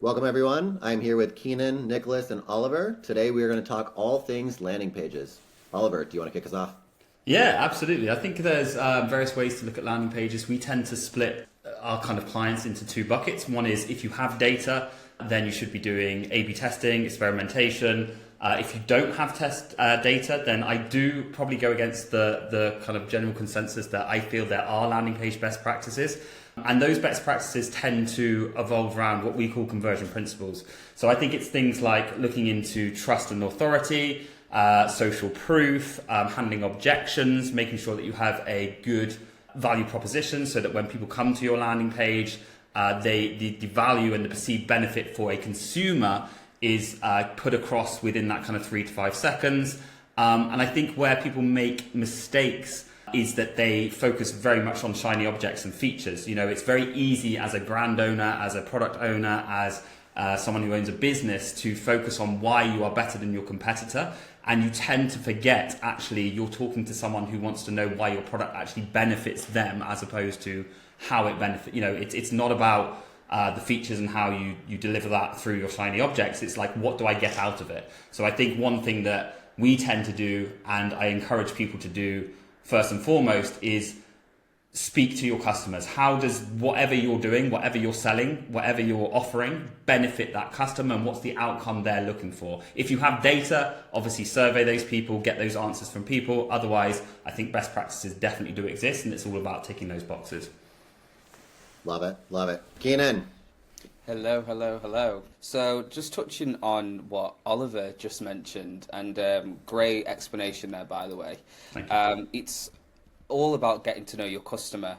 Welcome, everyone. I'm here with Keenan, Nicholas, and Oliver. Today, we are going to talk all things landing pages. Oliver, do you want to kick us off? Yeah, absolutely. I think there's various ways to look at landing pages. We tend to split our kind of clients into two buckets. One is if you have data, then you should be doing A/B testing, experimentation. If you don't have test data, then I do probably go against the kind of general consensus that I feel there are landing page best practices. And those best practices tend to evolve around what we call conversion principles. So I think it's things like looking into trust and authority, social proof, handling objections, making sure that you have a good value proposition so that when people come to your landing page, the value and the perceived benefit for a consumer is put across within that kind of 3 to 5 seconds. And I think where people make mistakes is that they focus very much on shiny objects and features. You know, it's very easy as a brand owner, as a product owner, as someone who owns a business to focus on why you are better than your competitor. And you tend to forget actually you're talking to someone who wants to know why your product actually benefits them as opposed to how it benefits. You know, it's not about the features and how you deliver that through your shiny objects. It's like, what do I get out of it? So I think one thing that we tend to do, and I encourage people to do first and foremost, is speak to your customers. How does whatever you're doing, whatever you're selling, whatever you're offering benefit that customer, and what's the outcome they're looking for? If you have data, obviously survey those people, get those answers from people. Otherwise, I think best practices definitely do exist, and it's all about ticking those boxes. Love it. Love it. Keenan. Hello, hello, hello. So, just touching on what Oliver just mentioned, and great explanation there, by the way. Thank you. It's all about getting to know your customer.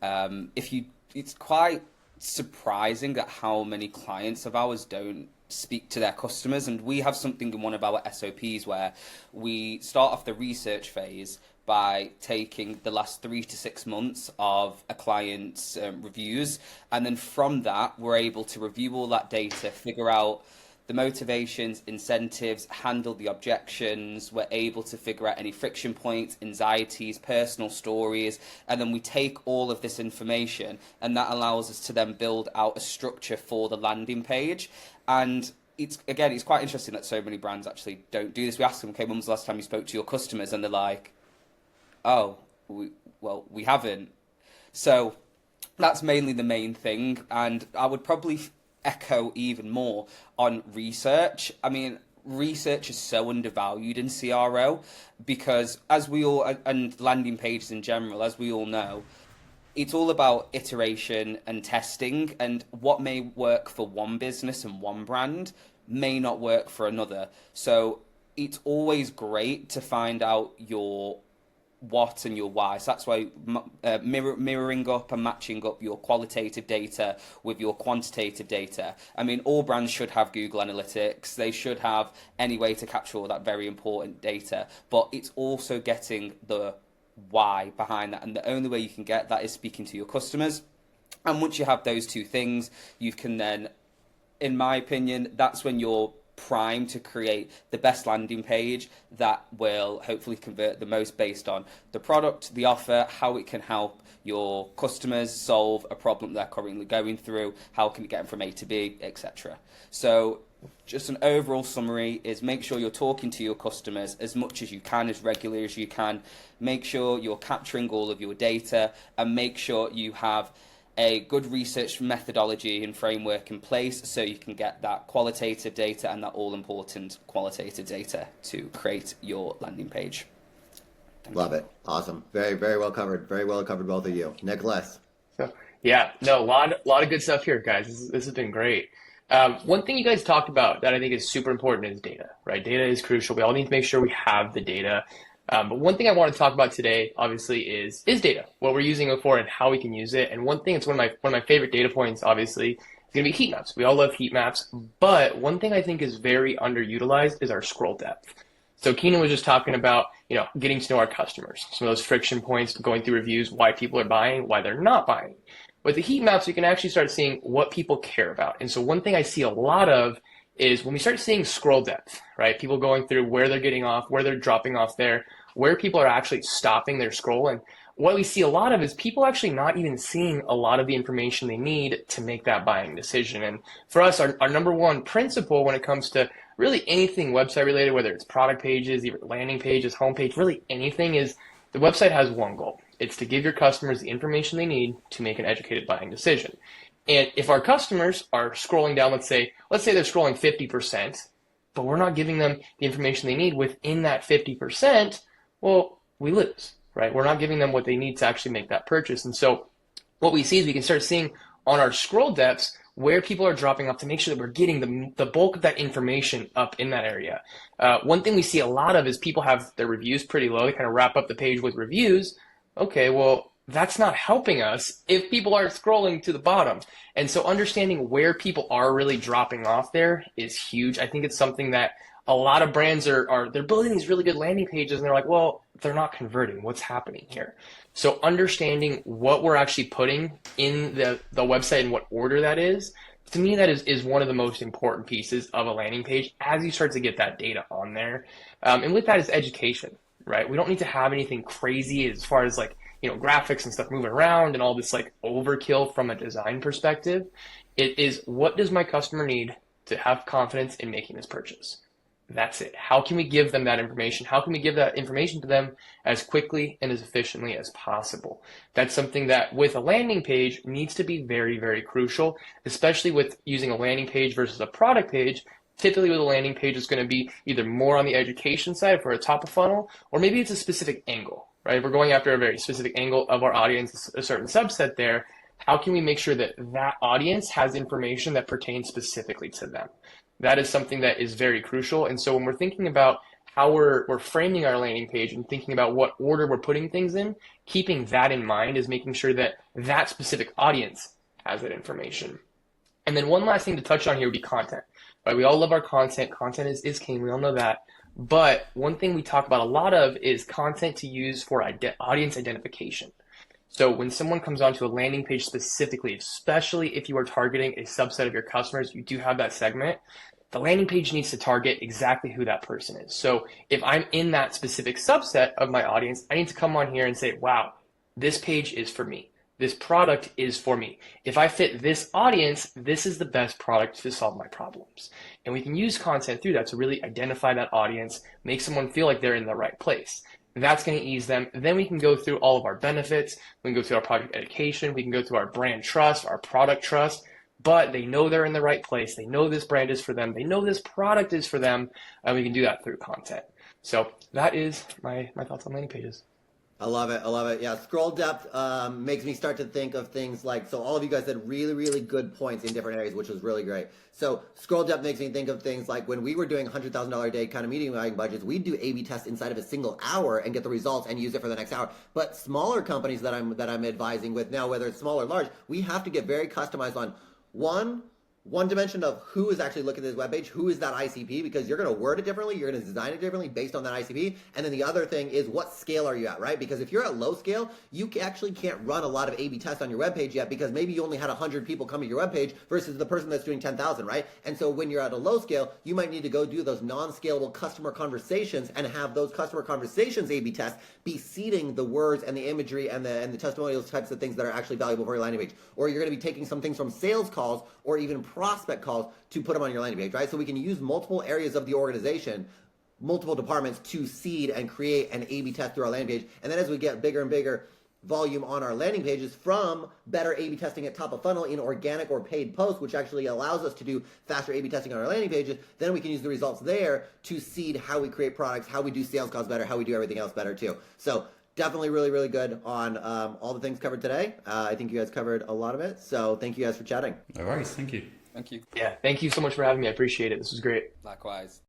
It's quite surprising at how many clients of ours don't speak to their customers, and we have something in one of our SOPs where we start off the research phase by taking the last 3 to 6 months of a client's reviews, and then from that we're able to review all that data, figure out the motivations, incentives, handle the objections. We're able to figure out any friction points, anxieties, personal stories, and then we take all of this information, and that allows us to then build out a structure for the landing page. And it's quite interesting that so many brands actually don't do this. We ask them, okay, when was the last time you spoke to your customers? And they're like, oh, we haven't. So that's mainly the main thing, and I would probably echo even more on research. I mean, research is so undervalued in CRO because, as we all, and landing pages in general, as we all know, it's all about iteration and testing, and what may work for one business and one brand may not work for another. So it's always great to find out your what and your why. So that's why mirroring up and matching up your qualitative data with your quantitative data. I mean, all brands should have Google Analytics. They should have any way to capture all that very important data. But it's also getting the why behind that. And the only way you can get that is speaking to your customers. And once you have those two things, you can then, in my opinion, that's when you're prime to create the best landing page that will hopefully convert the most based on the product, the offer, how it can help your customers solve a problem they're currently going through, how can it get them from A to B, etc. So just an overall summary is make sure you're talking to your customers as much as you can, as regularly as you can. Make sure you're capturing all of your data, and make sure you have a good research methodology and framework in place so you can get that qualitative data and that all-important qualitative data to create your landing page. Love it. Awesome. Very, very well covered. Very well covered, both of you. Nicholas. So, yeah, no, a lot of good stuff here, guys. This has been great. One thing you guys talked about that I think is super important is data, right? Data is crucial. We all need to make sure we have the data. But one thing I want to talk about today, obviously, is data, what we're using it for and how we can use it. And one thing, it's one of my favorite data points, obviously, is going to be heat maps. We all love heat maps. But one thing I think is very underutilized is our scroll depth. So Keenan was just talking about, getting to know our customers, some of those friction points, going through reviews, why people are buying, why they're not buying. With the heat maps, you can actually start seeing what people care about. And so one thing I see a lot of is when we start seeing scroll depth, right? People going through where they're getting off, where they're dropping off there, where people are actually stopping their scroll. And what we see a lot of is people actually not even seeing a lot of the information they need to make that buying decision. And for us, our number one principle when it comes to really anything website related, whether it's product pages, even landing pages, homepage, really anything, is the website has one goal. It's to give your customers the information they need to make an educated buying decision. And if our customers are scrolling down, let's say they're scrolling 50%, but we're not giving them the information they need within that 50%, well, we lose, right? We're not giving them what they need to actually make that purchase. And so what we see is we can start seeing on our scroll depths where people are dropping off to make sure that we're getting the bulk of that information up in that area. One thing we see a lot of is people have their reviews pretty low. They kind of wrap up the page with reviews. Okay, well, that's not helping us if people are scrolling to the bottom. And so understanding where people are really dropping off there is huge. I think it's something that a lot of brands they're building these really good landing pages and they're like, well, they're not converting. What's happening here? So understanding what we're actually putting in the website and what order that is, to me, that is one of the most important pieces of a landing page as you start to get that data on there. And with that is education, right? We don't need to have anything crazy as far as like, graphics and stuff moving around and all this like overkill from a design perspective. It is, what does my customer need to have confidence in making this purchase? That's it. How can we give them that information? How can we give that information to them as quickly and as efficiently as possible? That's something that with a landing page needs to be very, very crucial, especially with using a landing page versus a product page. Typically with a landing page, it's going to be either more on the education side for a top of funnel, or maybe it's a specific angle, right? We're going after a very specific angle of our audience, a certain subset there. How can we make sure that that audience has information that pertains specifically to them? That is something that is very crucial. And so when we're thinking about how we're framing our landing page and thinking about what order we're putting things in, keeping that in mind is making sure that that specific audience has that information. And then one last thing to touch on here would be content. Right? We all love our content. Content is king. We all know that. But one thing we talk about a lot of is content to use for audience identification. So when someone comes onto a landing page specifically, especially if you are targeting a subset of your customers, you do have that segment, the landing page needs to target exactly who that person is. So if I'm in that specific subset of my audience, I need to come on here and say, wow, this page is for me. This product is for me. If I fit this audience, this is the best product to solve my problems. And we can use content through that to really identify that audience, make someone feel like they're in the right place. That's going to ease them. Then we can go through all of our benefits. We can go through our product education. We can go through our brand trust, our product trust. But they know they're in the right place. They know this brand is for them. They know this product is for them. And we can do that through content. So that is my thoughts on landing pages. I love it. I love it. Yeah, scroll depth makes me start to think of things like, so all of you guys had really, really good points in different areas, which was really great. So scroll depth makes me think of things like when we were doing $100,000 a day kind of media buying budgets, we'd do A/B tests inside of a single hour and get the results and use it for the next hour. But smaller companies that I'm advising with now, whether it's small or large, we have to get very customized on one dimension of who is actually looking at this webpage, who is that ICP, because you're going to word it differently, you're going to design it differently based on that ICP. And then the other thing is, what scale are you at, right? Because if you're at low scale, you actually can't run a lot of A/B tests on your webpage yet, because maybe you only had 100 people come to your webpage versus the person that's doing 10,000, right? And so when you're at a low scale, you might need to go do those non-scalable customer conversations and have those customer conversations A/B tests be seeding the words and the imagery and the testimonials types of things that are actually valuable for your landing page. Or you're going to be taking some things from sales calls or even prospect calls to put them on your landing page, right? So we can use multiple areas of the organization, multiple departments to seed and create an A/B test through our landing page. And then as we get bigger and bigger volume on our landing pages from better A/B testing at top of funnel in organic or paid posts, which actually allows us to do faster A/B testing on our landing pages, then we can use the results there to seed how we create products, how we do sales calls better, how we do everything else better too. So definitely really, really good on all the things covered today. I think you guys covered a lot of it. So thank you guys for chatting. No worries. Thank you. Thank you. Yeah, thank you so much for having me. I appreciate it. This was great. Likewise.